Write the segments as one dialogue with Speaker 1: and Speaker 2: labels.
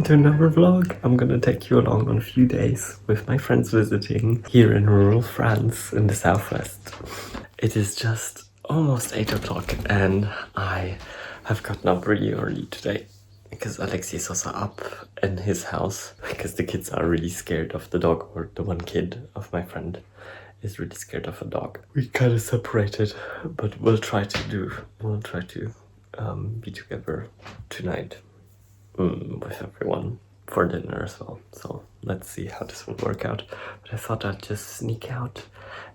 Speaker 1: welcome to another vlog. I'm gonna take you along on a few days with my friends visiting here in rural France in the southwest. It is just almost 8 o'clock and I have gotten up really early today because Alexi is also up in his house because the kids are really scared of the dog, or the one kid of my friend is really scared of a dog. We kind of separated, but we'll try to be together tonight with everyone for dinner as well. So let's see how this will work out. But I thought I'd just sneak out,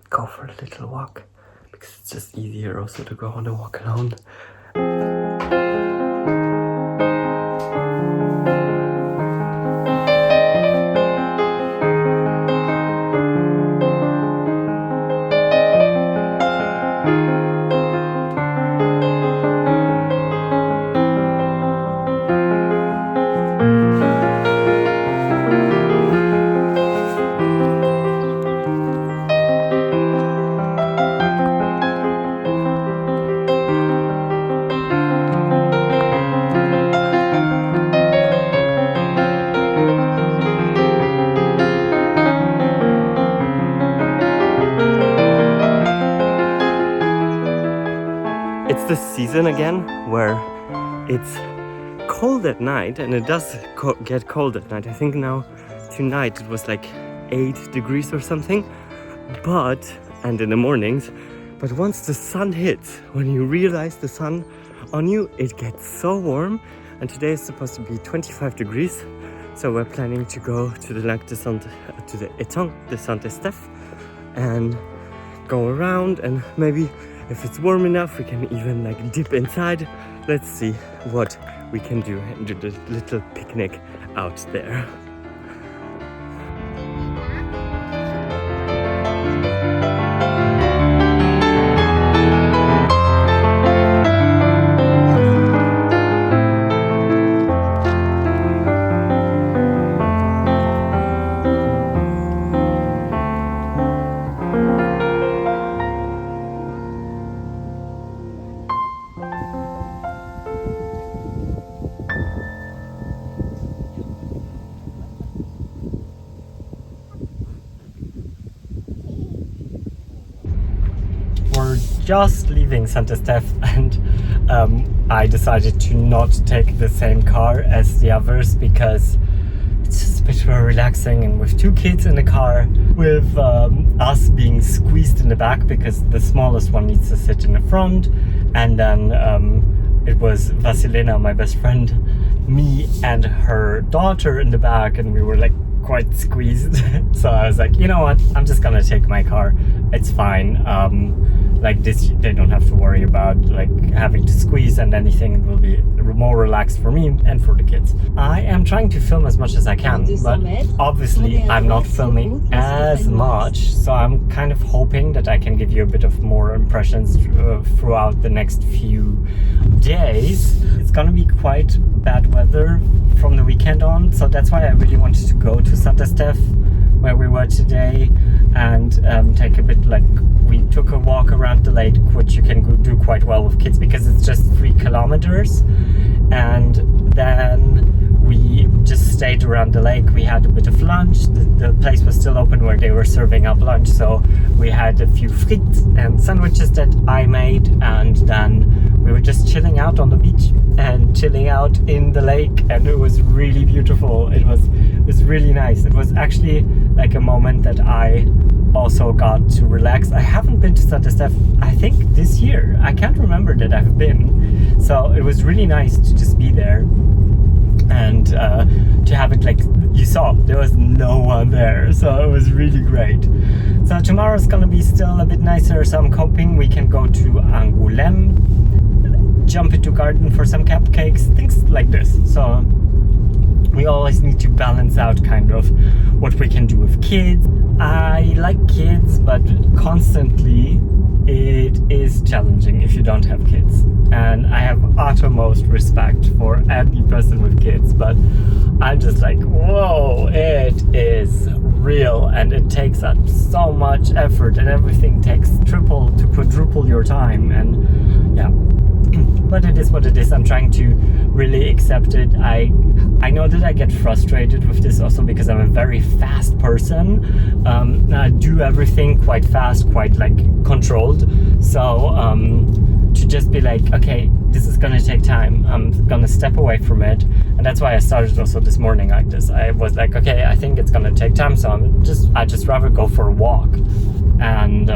Speaker 1: go for a little walk, because it's just easier also to go on a walk alone. It's the season again where it's cold at night, and it does get cold at night. I think now tonight it was like 8 degrees or something, and in the mornings, but once the sun hits, when you realize the sun on you, it gets so warm. And today is supposed to be 25 degrees, so we're planning to go to the Étang de St-Estèphe and go around, and maybe if it's warm enough, we can even like dip inside. Let's see what we can do and do the little picnic out there. We're just leaving St-Estèphe, and I decided to not take the same car as the others because it's just a bit more relaxing, and with 2 kids in the car, with us being squeezed in the back because the smallest one needs to sit in the front, and then it was Vasilina, my best friend, me and her daughter in the back, and we were like quite squeezed. So I was like, you know what, I'm just gonna take my car, it's fine. Like this, they don't have to worry about like having to squeeze and anything. It will be more relaxed for me and for the kids. I am trying to film as much as I can, but obviously I'm not filming as much, so I'm kind of hoping that I can give you a bit of more impressions throughout the next few days. It's gonna be quite bad weather from the weekend on, so that's why I really wanted to go to St-Estèphe, where we were today, and take a bit, like, we took a walk around the lake, which you can do quite well with kids because it's just 3 kilometers, and then we just stayed around the lake. We had a bit of lunch. The place was still open where they were serving up lunch, so we had a few frites and sandwiches that I made, and then we were just chilling out on the beach and chilling out in the lake, and it was really beautiful. It was really nice. It was actually like a moment that I also got to relax. I haven't been to St-Estèphe, I think, this year. I can't remember that I've been. So it was really nice to just be there and to have it, like you saw, there was no one there. So it was really great. So tomorrow's gonna be still a bit nicer. So I'm hoping we can go to Angoulême, jump into garden for some cupcakes, things like this. So we always need to balance out kind of what we can do with kids. I like kids, but constantly it is challenging if you don't have kids. And I have uttermost respect for any person with kids, but I'm just like, whoa, it is real, and it takes up so much effort, and everything takes triple to quadruple your time, and yeah, but it is what it is. I'm trying to really accept it. I know that I get frustrated with this also because I'm a very fast person. I do everything quite fast, quite like controlled. So to just be like, okay, this is gonna take time. I'm gonna step away from it, and that's why I started also this morning like this. I was like, okay, I think it's gonna take time, so I just rather go for a walk, and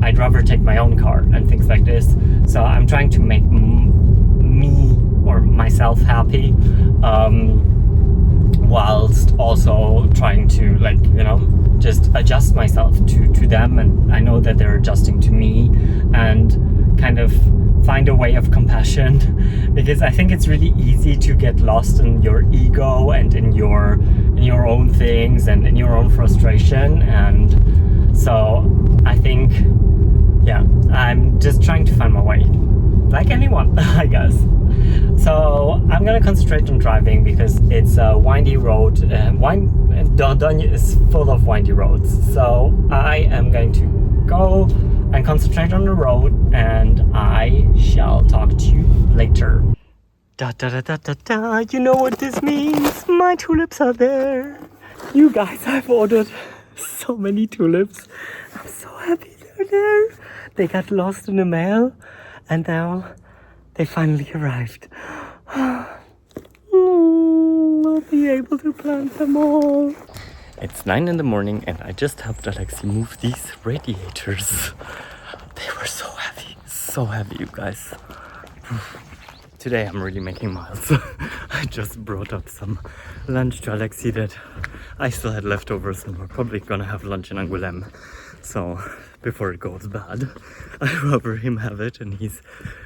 Speaker 1: I'd rather take my own car and things like this. So I'm trying to make me or myself happy, whilst also trying to, like, you know, just adjust myself to them, and I know that they're adjusting to me, and kind of find a way of compassion, because I think it's really easy to get lost in your ego and in your own things and in your own frustration. And so I think, yeah, I'm just trying to find my way, like anyone, I guess. So I'm gonna concentrate on driving because it's a windy road. Dordogne is full of windy roads. So I am going to go and concentrate on the road, and I shall talk to you later. Da da da da da da, you know what this means? My tulips are there. You guys, I've ordered so many tulips. I'm so happy they're there. They got lost in the mail, and now they finally arrived. I'll be able to plant them all. It's 9 in the morning, and I just helped Alexi move these radiators. They were so heavy, you guys. Today I'm really making miles. I just brought up some lunch to Alexi that I still had leftovers, and we're probably gonna have lunch in Angoulême. So before it goes bad, I'd rather him have it, and he's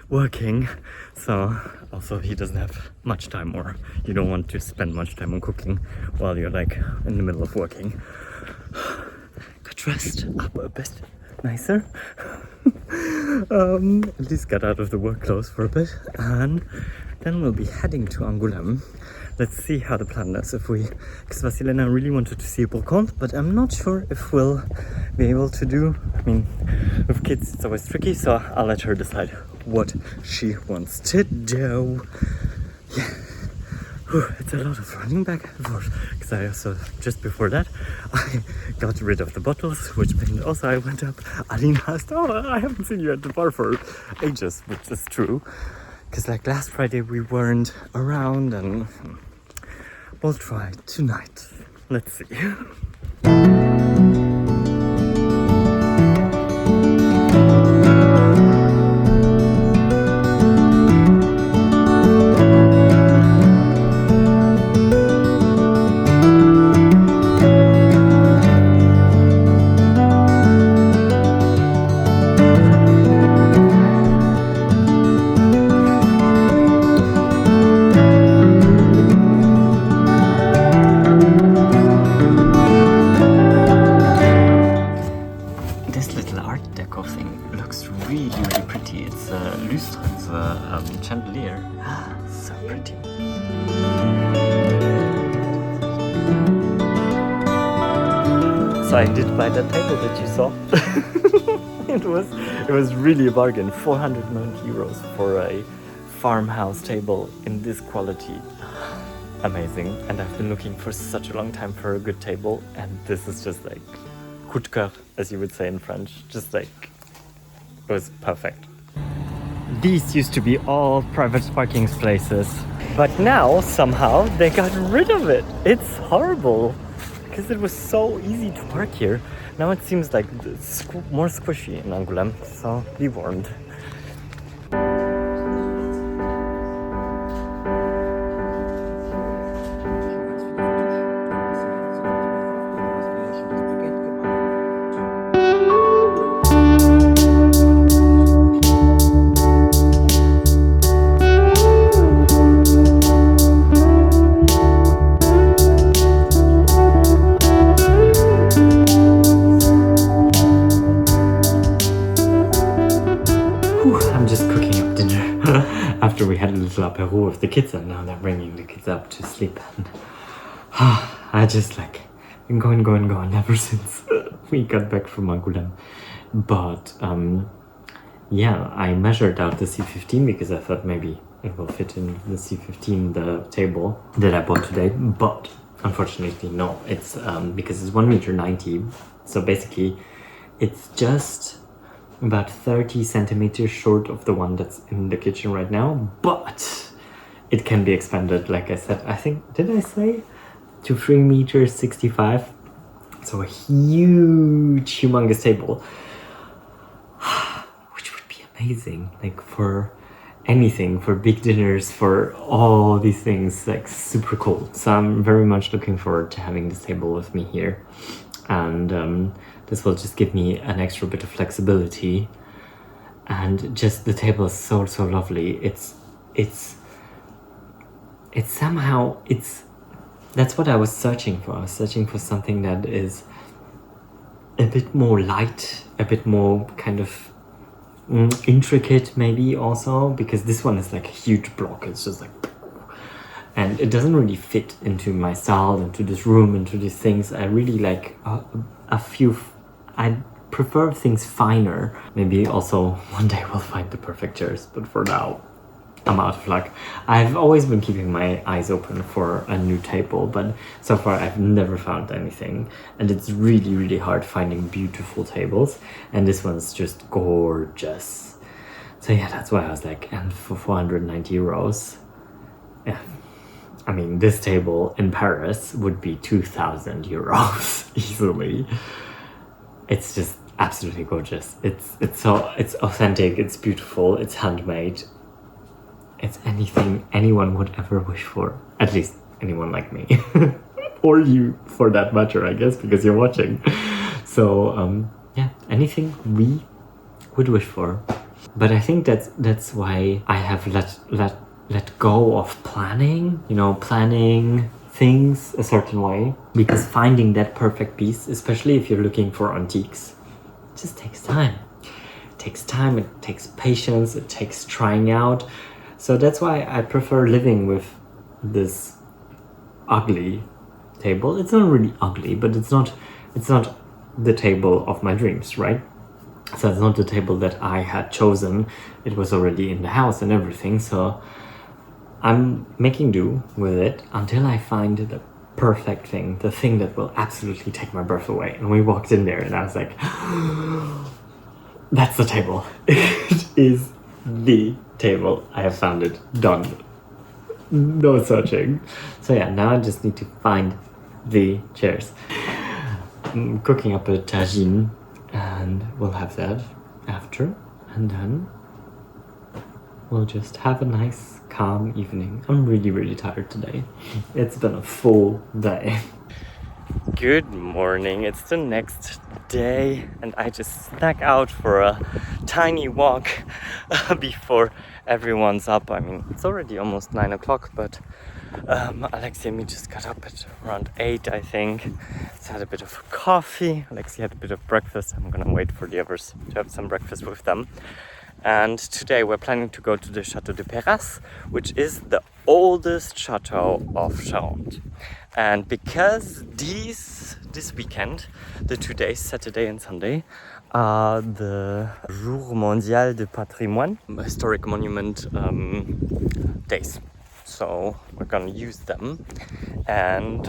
Speaker 1: working. So also he doesn't have much time, or you don't want to spend much time on cooking while you're like in the middle of working. Got dressed up a bit nicer. At least got out of the work clothes for a bit, and then we'll be heading to Angoulême. Let's see how the plan is. Because Vasilena really wanted to see Brocante, but I'm not sure if we'll be able to do. I mean, with kids it's always tricky, so I'll let her decide what she wants to do. Yeah. It's a lot of running back and forth, because I also, just before that, I got rid of the bottles, which meant also I went up. Alina asked, oh, I haven't seen you at the bar for ages, which is true, because like last Friday we weren't around, and we'll try tonight. Let's see. Chandelier. So pretty. So I did buy that table that you saw. it was really a bargain. 490 euros for a farmhouse table in this quality. Amazing. And I've been looking for such a long time for a good table, and this is just like coup de cœur, as you would say in French. Just like, it was perfect. These used to be all private parking places, but now somehow they got rid of it. It's horrible, because it was so easy to park here. Now it seems like it's more squishy in Angoulême, so be warned. After we had a little apéro with the kids, and now they're bringing the kids up to sleep, and I just like been going ever since we got back from Angoulême. But yeah, I measured out the C15 because I thought maybe it will fit in the C15, the table that I bought today, but unfortunately no, it's because it's 1.90 meters, so basically it's just about 30 centimeters short of the one that's in the kitchen right now, but it can be expanded, like I said, I think, did I say, to 3.65 meters, so a huge, humongous table, which would be amazing, like for anything, for big dinners, for all these things, like super cool. So I'm very much looking forward to having this table with me here, and this will just give me an extra bit of flexibility, and just the table is so lovely. It's somehow, that's what I was searching for. I was searching for something that is a bit more light, a bit more kind of intricate maybe also, because this one is like a huge block. It's just like, and it doesn't really fit into my style, into this room, into these things. I really like a few, I prefer things finer. Maybe also one day we'll find the perfect chairs, but for now I'm out of luck. I've always been keeping my eyes open for a new table, but so far I've never found anything. And it's really hard finding beautiful tables. And this one's just gorgeous. So yeah, that's why I was like, and for 490 euros, yeah. I mean, this table in Paris would be 2,000 euros easily. It's just absolutely gorgeous. It's authentic, it's beautiful, it's handmade. It's anything anyone would ever wish for. At least anyone like me. Or you, for that matter, I guess, because you're watching. So, yeah, anything we would wish for. But I think that's why I have let go of planning, planning things a certain way. Because finding that perfect piece, especially if you're looking for antiques, it just takes time. It takes time, it takes patience, it takes trying out. So that's why I prefer living with this ugly table. It's not really ugly, but it's not the table of my dreams, right? So it's not the table that I had chosen. It was already in the house and everything. So I'm making do with it until I find the perfect thing, the thing that will absolutely take my breath away. And we walked in there and I was like, that's the table. It is the table. I have found it. Done. No searching. So yeah, now I just need to find the chairs. I'm cooking up a tagine and we'll have that after, and then we'll just have a nice calm evening. I'm really tired today. It's been a full day. Good morning, it's the next day and I just snuck out for a tiny walk before everyone's up. I mean, it's already almost 9 o'clock, but Alexi and me just got up at around 8, I think. So had a bit of coffee. Alexi had a bit of breakfast. I'm gonna wait for the others to have some breakfast with them. And today we're planning to go to the Château de Peyras, which is the oldest chateau of Charente. And because this weekend, the 2 days, Saturday and Sunday, are the Jour Mondial de Patrimoine, historic monument days. So we're gonna use them and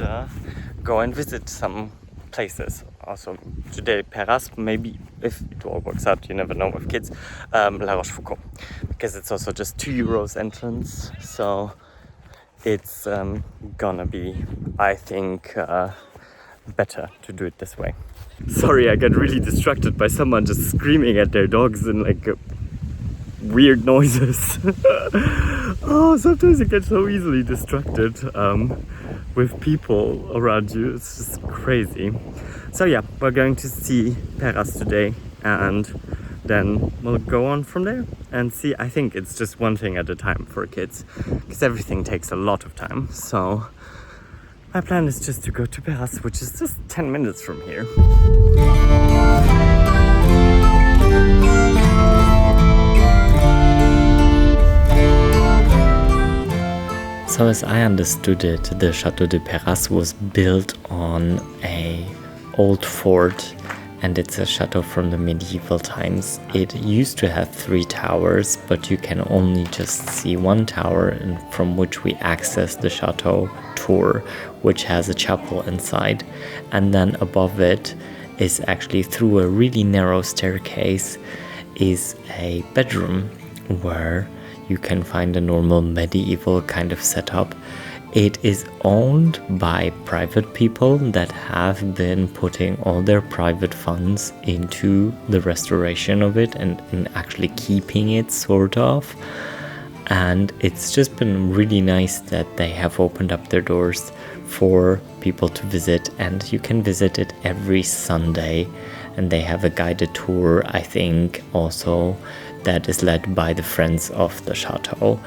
Speaker 1: go and visit some places. Also today Peyras, maybe if it all works out, you never know with kids, La Rochefoucauld, because it's also just €2 entrance, so it's gonna be, I think, better to do it this way. Sorry, I got really distracted by someone just screaming at their dogs and like weird noises. Oh, sometimes you get so easily distracted with people around you. It's just crazy. So yeah, we're going to see Peyras today and then we'll go on from there and see. I think it's just one thing at a time for kids because everything takes a lot of time. So my plan is just to go to Peyras, which is just 10 minutes from here. So as I understood it, the Château de Peyras was built on an old fort and it's a chateau from the medieval times. It used to have 3 towers, but you can only just see 1 tower, and from which we access the chateau tour, which has a chapel inside. And then above it is actually, through a really narrow staircase, is a bedroom where you can find a normal medieval kind of setup. It is owned by private people that have been putting all their private funds into the restoration of it and in actually keeping it, sort of. And it's just been really nice that they have opened up their doors for people to visit, and you can visit it every Sunday. And they have a guided tour, I think, also, that is led by the friends of the chateau.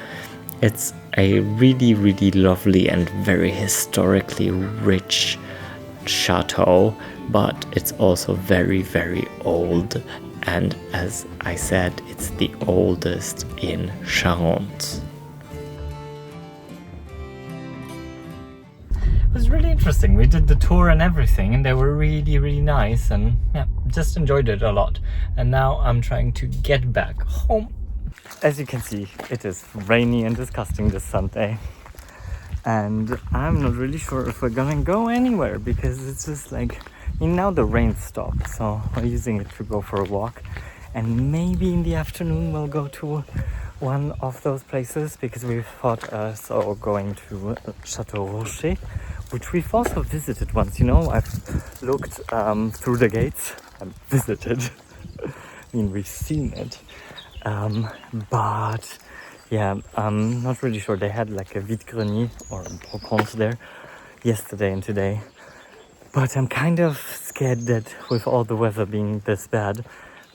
Speaker 1: It's a really, really lovely and very historically rich chateau, but it's also very, very old. And as I said, it's the oldest in Charente. It was really interesting. We did the tour and everything, and they were really, really nice, and yeah, just enjoyed it a lot. And now I'm trying to get back home. As you can see, it is rainy and disgusting this Sunday, and I'm not really sure if we're gonna go anywhere, because it's just like, now the rain stopped, so we're using it to go for a walk, and maybe in the afternoon we'll go to one of those places, because we thought so going to Château Rocher, which we've also visited once. I've looked through the gates and visited. I mean, we've seen it. But yeah, I'm not really sure. They had like a vide-grenier or Brocante there yesterday and today. But I'm kind of scared that with all the weather being this bad,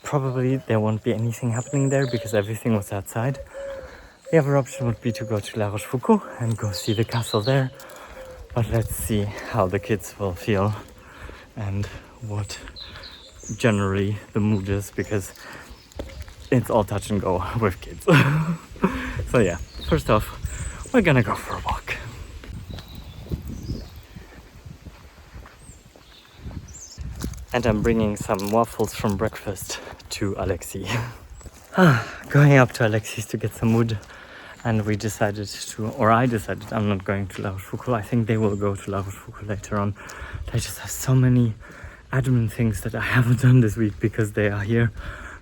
Speaker 1: probably there won't be anything happening there because everything was outside. The other option would be to go to La Rochefoucauld and go see the castle there. But let's see how the kids will feel and what generally the mood is, because it's all touch and go with kids. So yeah, first off, we're gonna go for a walk. And I'm bringing some waffles from breakfast to Alexis. Going up to Alexis to get some wood, and we decided to, or I decided, I'm not going to La Rochefoucauld. I think they will go to La Rochefoucauld later on. I just have so many admin things that I haven't done this week because they are here,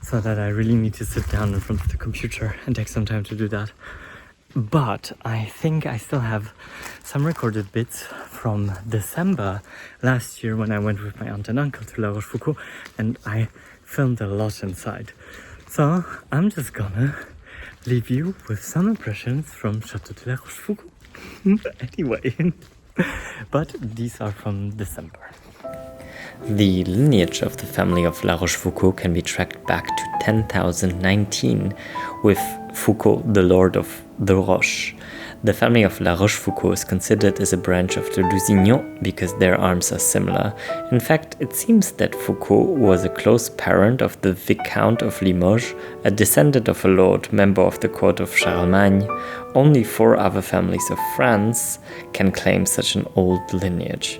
Speaker 1: so that I really need to sit down in front of the computer and take some time to do that. But I think I still have some recorded bits from December last year when I went with my aunt and uncle to La Rochefoucauld, and I filmed a lot inside. So I'm just gonna leave you with some impressions from Château de la Rochefoucauld. Anyway, but these are from December. The lineage of the family of La Rochefoucauld can be tracked back to 10,019 with Foucauld, the Lord of the Roche. The family of La Rochefoucauld is considered as a branch of the Lusignan because their arms are similar. In fact, it seems that Foucauld was a close parent of the Viscount of Limoges, a descendant of a lord, member of the court of Charlemagne. Only 4 other families of France can claim such an old lineage.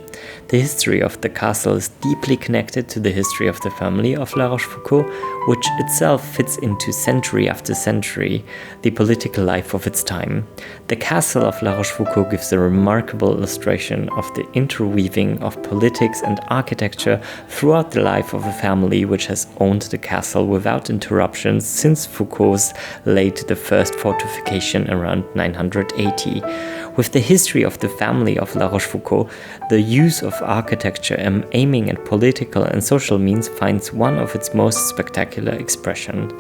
Speaker 1: The history of the castle is deeply connected to the history of the family of La Rochefoucauld, which itself fits into century after century the political life of its time. The castle of La Rochefoucauld gives a remarkable illustration of the interweaving of politics and architecture throughout the life of a family which has owned the castle without interruptions since Foucault's laid the first fortification around 980. With the history of the family of La Rochefoucauld, the use of architecture aiming at political and social means finds one of its most spectacular expression.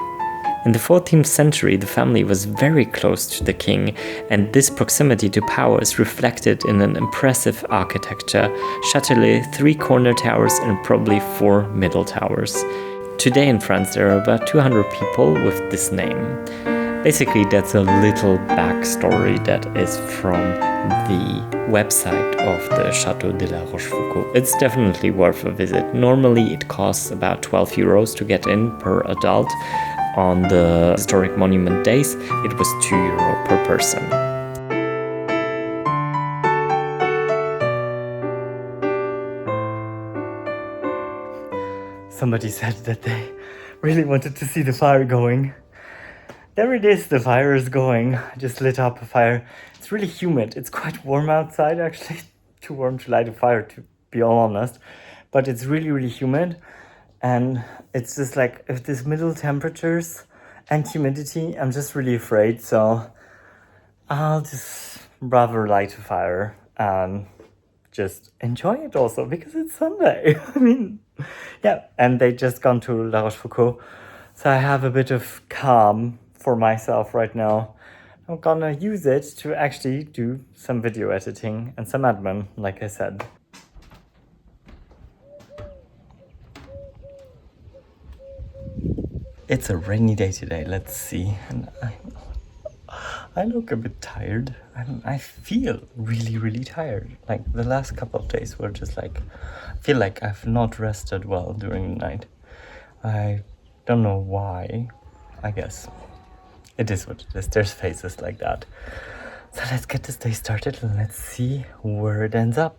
Speaker 1: In the 14th century, the family was very close to the king, and this proximity to power is reflected in an impressive architecture, Châtelet, 3 corner towers and probably 4 middle towers. Today in France there are about 200 people with this name. Basically, that's a little backstory that is from the website of the Château de la Rochefoucauld. It's definitely worth a visit. Normally it costs about 12 euros to get in per adult. On the historic monument days, it was 2 euro per person. somebody said that they really wanted to see the fire going. There it is, the fire is going. I just lit up a fire. It's really humid. It's quite warm outside, actually. Too warm to light a fire, to be all honest. But it's really, really humid. And it's just like, if this middle temperatures and humidity, I'm just really afraid. So I'll just rather light a fire and just enjoy it also, because it's Sunday. I mean, yeah. And they just gone to La Rochefoucauld. So I have a bit of calm for myself right now. I'm gonna use it to actually do some video editing and some admin, like I said. It's a rainy day today, let's see. And I look a bit tired, and I feel really, really tired. Like the last couple of days were just like, I feel like I've not rested well during the night. I don't know why. I guess it is what it is. There's phases like that. So let's get this day started and let's see where it ends up.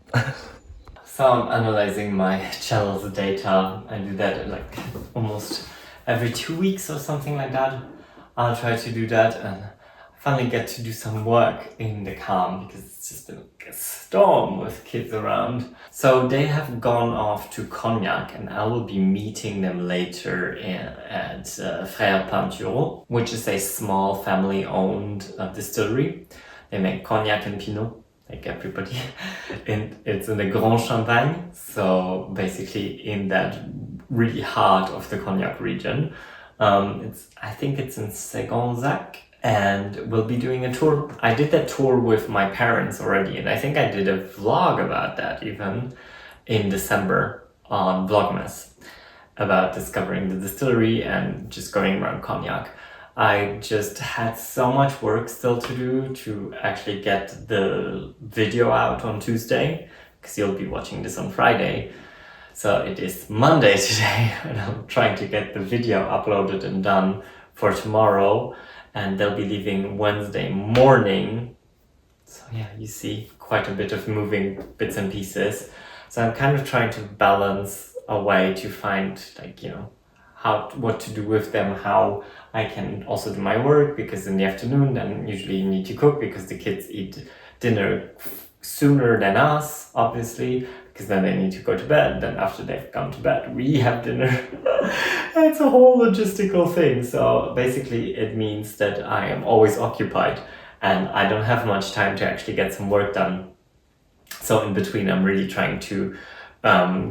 Speaker 1: So I'm analyzing my channel's data. I do that like almost every 2 weeks or something like that. I'll try to do that and finally get to do some work in the calm, because it's just been like a storm with kids around. So they have gone off to Cognac, and I will be meeting them later at Frère Pinturo, which is a small family-owned distillery. They make Cognac and Pinot, like everybody. And it's in the Grand Champagne, so basically in that really heart of the Cognac region. I think it's in Segonzac. And we'll be doing a tour. I did that tour with my parents already, and I think I did a vlog about that even in December on Vlogmas, about discovering the distillery and just going around Cognac. I just had so much work still to do to actually get the video out on Tuesday, because you'll be watching this on Friday. So it is Monday today, and I'm trying to get the video uploaded and done for tomorrow. And they'll be leaving Wednesday morning. So yeah, you see quite a bit of moving bits and pieces. So I'm kind of trying to balance a way to find, like, you know, what to do with them, how I can also do my work, because in the afternoon then usually you need to cook, because the kids eat dinner sooner than us, obviously, because then they need to go to bed. Then after they've gone to bed, we have dinner. It's a whole logistical thing. So basically it means that I am always occupied and I don't have much time to actually get some work done. So in between, I'm really trying to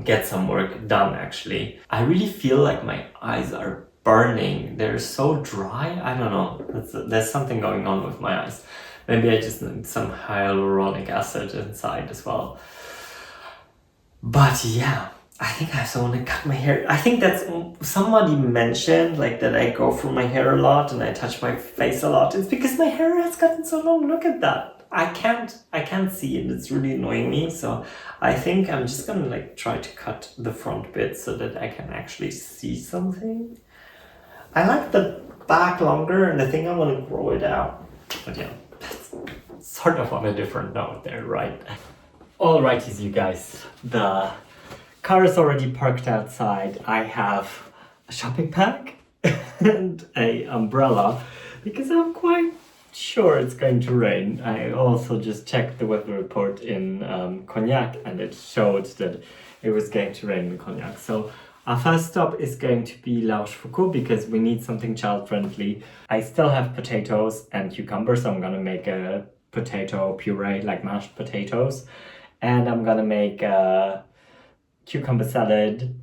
Speaker 1: get some work done, actually. I really feel like my eyes are burning. They're so dry. I don't know. There's something going on with my eyes. Maybe I just need some hyaluronic acid inside as well. But yeah, I think I also want to cut my hair. I think that's somebody mentioned, like, that I go through my hair a lot and I touch my face a lot. It's because my hair has gotten so long. Look at that. I can't see it. It's really annoying me. So I think I'm just gonna like try to cut the front bit so that I can actually see something. I like the back longer, and I think I want to grow it out. But yeah, that's sort of on a different note there, right? Alrighties, you guys. The car is already parked outside. I have a shopping bag and a umbrella because I'm quite sure it's going to rain. I also just checked the weather report in Cognac, and it showed that it was going to rain in Cognac. So our first stop is going to be La Rochefoucauld because we need something child-friendly. I still have potatoes and cucumbers, so I'm gonna make a potato puree, like mashed potatoes. And I'm gonna make a cucumber salad,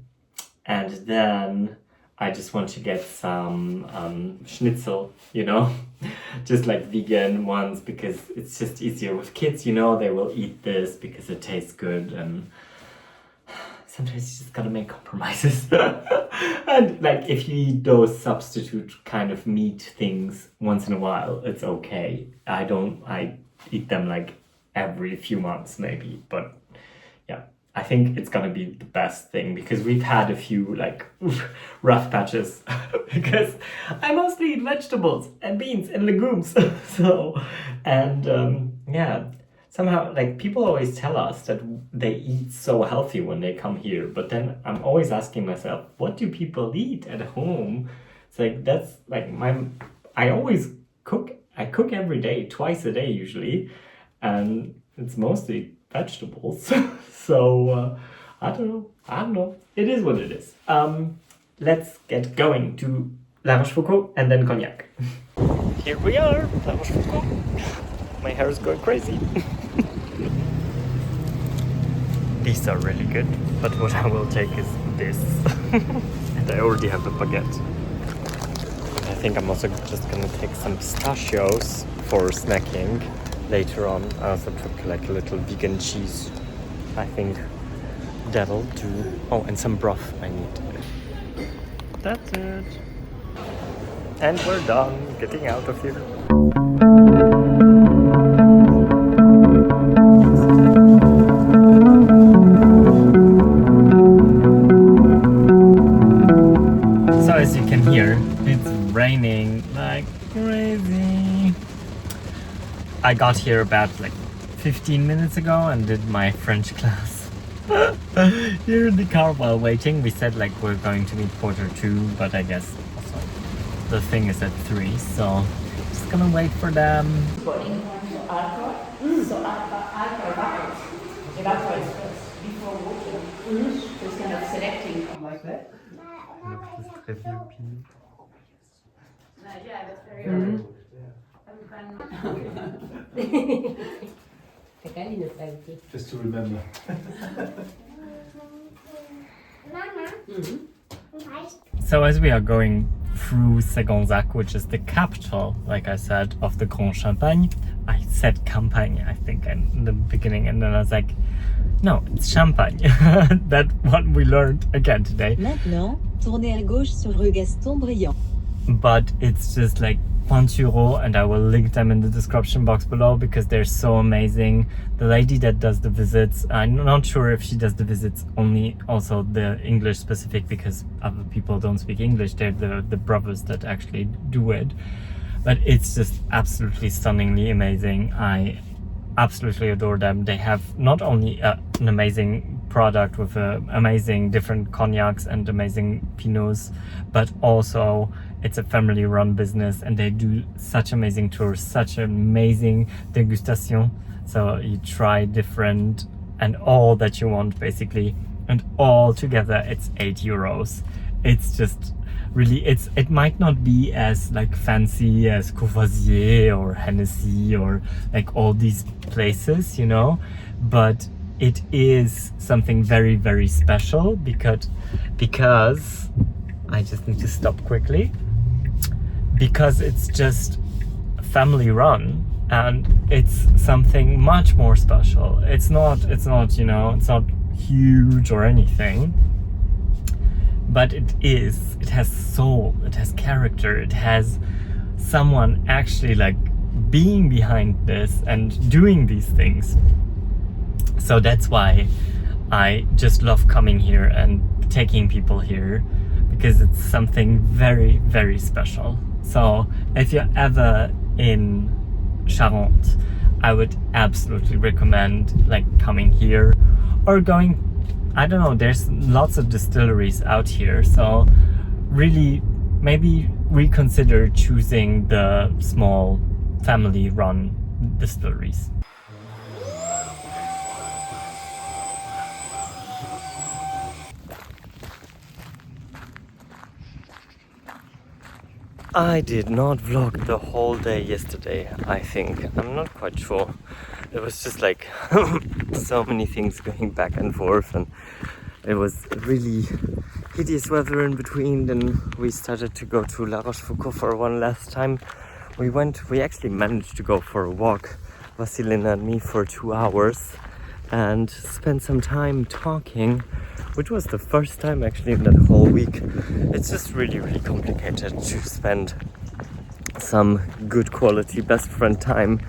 Speaker 1: and then I just want to get some schnitzel, you know, just like vegan ones, because it's just easier with kids, you know, they will eat this because it tastes good, and sometimes you just gotta make compromises. And like if you eat those substitute kind of meat things once in a while, it's okay. I eat them like every few months maybe, but yeah, I think it's gonna be the best thing because we've had a few like rough patches because I mostly eat vegetables and beans and legumes. So somehow, like, people always tell us that they eat so healthy when they come here, but then I'm always asking myself, what do people eat at home? It's like, that's like I always cook. I cook every day, twice a day usually, and it's mostly vegetables. So I don't know. It is what it is. Let's get going to La Rochefoucauld and then Cognac. Here we are, La Rochefoucauld. My hair is going crazy. These are really good, but what I will take is this. And I already have a baguette. And I think I'm also just gonna take some pistachios for snacking later on. I also took like a little vegan cheese. I think that'll do. Oh, and some broth I need. That's it. And we're done getting out of here. So as you can hear, it's raining like crazy. I got here about like 15 minutes ago and did my French class. Here in the car while waiting. We said like we're going to meet quarter 2, but I guess also the thing is at 3, so just gonna wait for them.
Speaker 2: So alcohol evaporates first before water. So it's kind of selecting like that. Yeah, that's very
Speaker 3: Just to remember.
Speaker 1: So as we are going through Gonzac, which is the capital, like I said, of the Grand Champagne, I said Campagne, I think, in the beginning, and then I was like, no, it's Champagne. That's what we learned again today.
Speaker 4: Maintenant, tournez à gauche sur rue Gaston Briand.
Speaker 1: But it's just like €1, and I will link them in the description box below because they're so amazing. The lady that does the visits, I'm not sure if she does the visits only also the English specific because other people don't speak English. They're the brothers that actually do it. But it's just absolutely stunningly amazing. I absolutely adore them. They have not only an amazing product with amazing different cognacs and amazing pinots, but also it's a family run business and they do such amazing tours, such amazing degustation. So you try different and all that you want basically, and all together it's €8. It's just really, it might not be as like fancy as Courvoisier or Hennessy or like all these places, you know, but it is something very, very special because I just need to stop quickly, because it's just family run and it's something much more special. It's not, you know, it's not huge or anything, but it has soul, it has character, it has someone actually like being behind this and doing these things. So that's why I just love coming here and taking people here, because it's something very, very special. So if you're ever in Charente, I would absolutely recommend like coming here or going, I don't know, there's lots of distilleries out here, so really maybe reconsider choosing the small family run distilleries. I did not vlog the whole day yesterday, I think. I'm not quite sure. It was just like so many things going back and forth, and it was really hideous weather in between. Then we started to go to La Rochefoucauld for one last time. We actually managed to go for a walk, Vasilina and me, for 2 hours and spend some time talking, which was the first time actually in that whole week. It's just really, really complicated to spend some good quality best friend time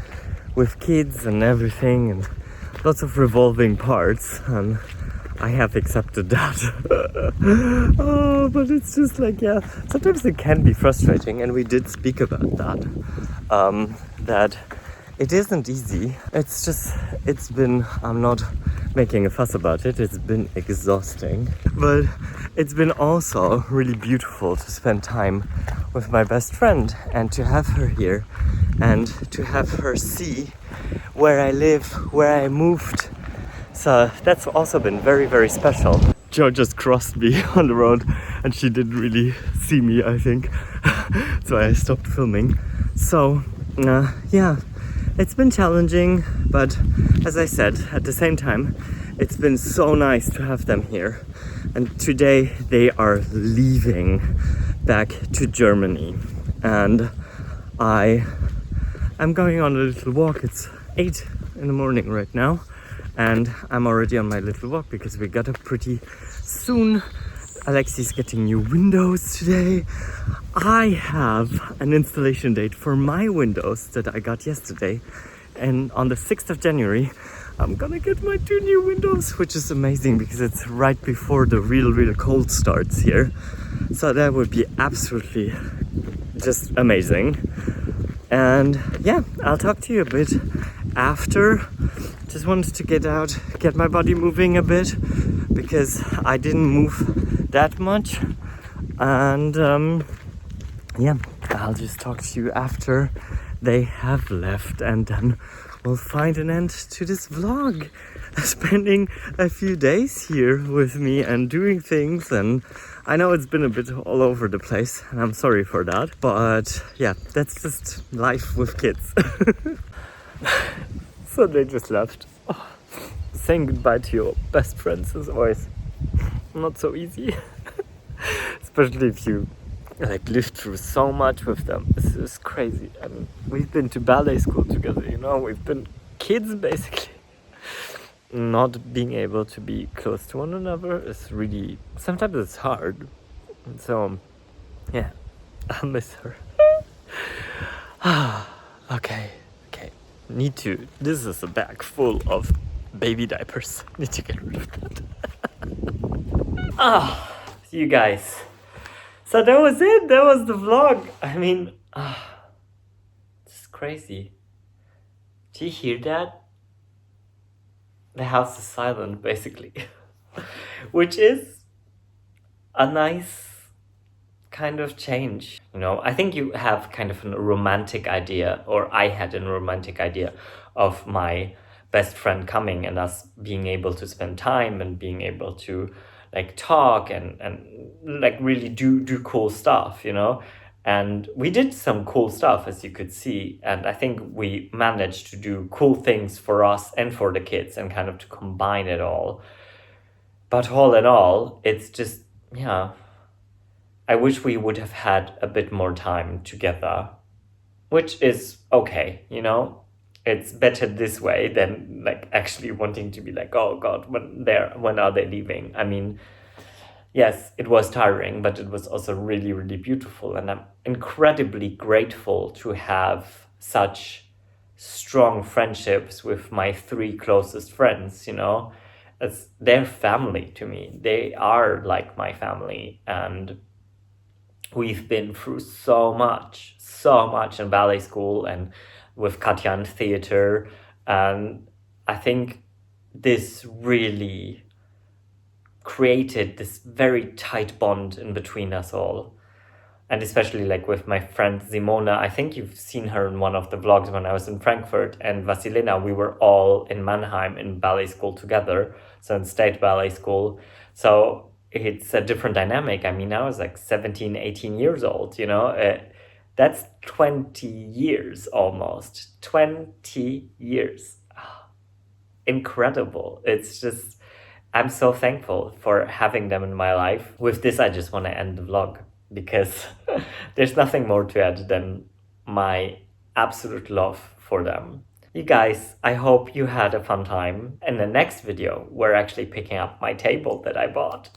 Speaker 1: with kids and everything, and lots of revolving parts, and I have accepted that. Oh, but it's just like, yeah, sometimes it can be frustrating, and we did speak about that. That it isn't easy. I'm not making a fuss about it, it's been exhausting. But it's been also really beautiful to spend time with my best friend and to have her here and to have her see where I live, where I moved. So that's also been very, very special. Jo just crossed me on the road and she didn't really see me, I think. So I stopped filming. So, yeah, it's been challenging, but as I said, at the same time, it's been so nice to have them here. And today they are leaving back to Germany. And I'm going on a little walk. It's 8 in the morning right now. And I'm already on my little walk because we got up pretty soon. Alexi's getting new windows today. I have an installation date for my windows that I got yesterday. And on the 6th of January, I'm gonna get my 2 new windows, which is amazing because it's right before the real cold starts here. So that would be absolutely just amazing. And yeah, I'll talk to you a bit after. Just wanted to get out, get my body moving a bit because I didn't move that much. And yeah, I'll just talk to you after they have left, and then we'll find an end to this vlog. Spending a few days here with me and doing things, and I know it's been a bit all over the place and I'm sorry for that, but yeah, that's just life with kids. So they just left. Oh, saying goodbye to your best friends is always not so easy. Especially if you like lived through so much with them. This is crazy. I mean, we've been to ballet school together, you know, we've been kids basically. Not being able to be close to one another is really, sometimes it's hard. So yeah, I'll miss her. Okay. This is a bag full of baby diapers. Need to get rid of that. You guys. So that was it. That was the vlog. I mean, this is crazy. Do you hear that? The house is silent, basically. Which is a nice kind of change. You know, I think you have kind of a romantic idea, or I had a romantic idea of my best friend coming and us being able to spend time and being able to like talk and like really do cool stuff, you know. And we did some cool stuff, as you could see, and I think we managed to do cool things for us and for the kids and kind of to combine it all. But all in all, it's just, yeah, I wish we would have had a bit more time together, which is okay, you know. It's better this way than like actually wanting to be like, oh God, when are they leaving? I mean, yes, it was tiring, but it was also really, really beautiful. And I'm incredibly grateful to have such strong friendships with my 3 closest friends, you know. They're family to me. They are like my family. And we've been through so much in ballet school and with Katja in theater. And I think this really created this very tight bond in between us all. And especially like with my friend Simona, I think you've seen her in one of the vlogs when I was in Frankfurt, and Vasilina, we were all in Mannheim in ballet school together, so in state ballet school. So it's a different dynamic. I mean, I was like 17, 18 years old, you know. That's 20 years almost. 20 years. Incredible. It's just, I'm so thankful for having them in my life. With this, I just want to end the vlog because there's nothing more to add than my absolute love for them. You guys, I hope you had a fun time. In the next video, we're actually picking up my table that I bought.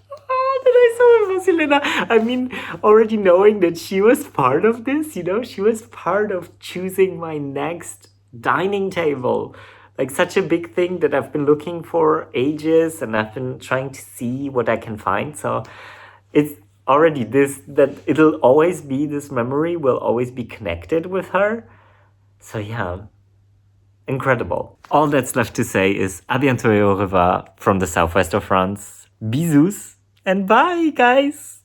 Speaker 1: That I saw with Vasilina. I mean, already knowing that she was part of this, you know, she was part of choosing my next dining table. Like such a big thing that I've been looking for ages, and I've been trying to see what I can find. So it's already this, that it'll always be, this memory will always be connected with her. So yeah, incredible. All that's left to say is à bientôt et au revoir from the southwest of France. Bisous and bye, guys!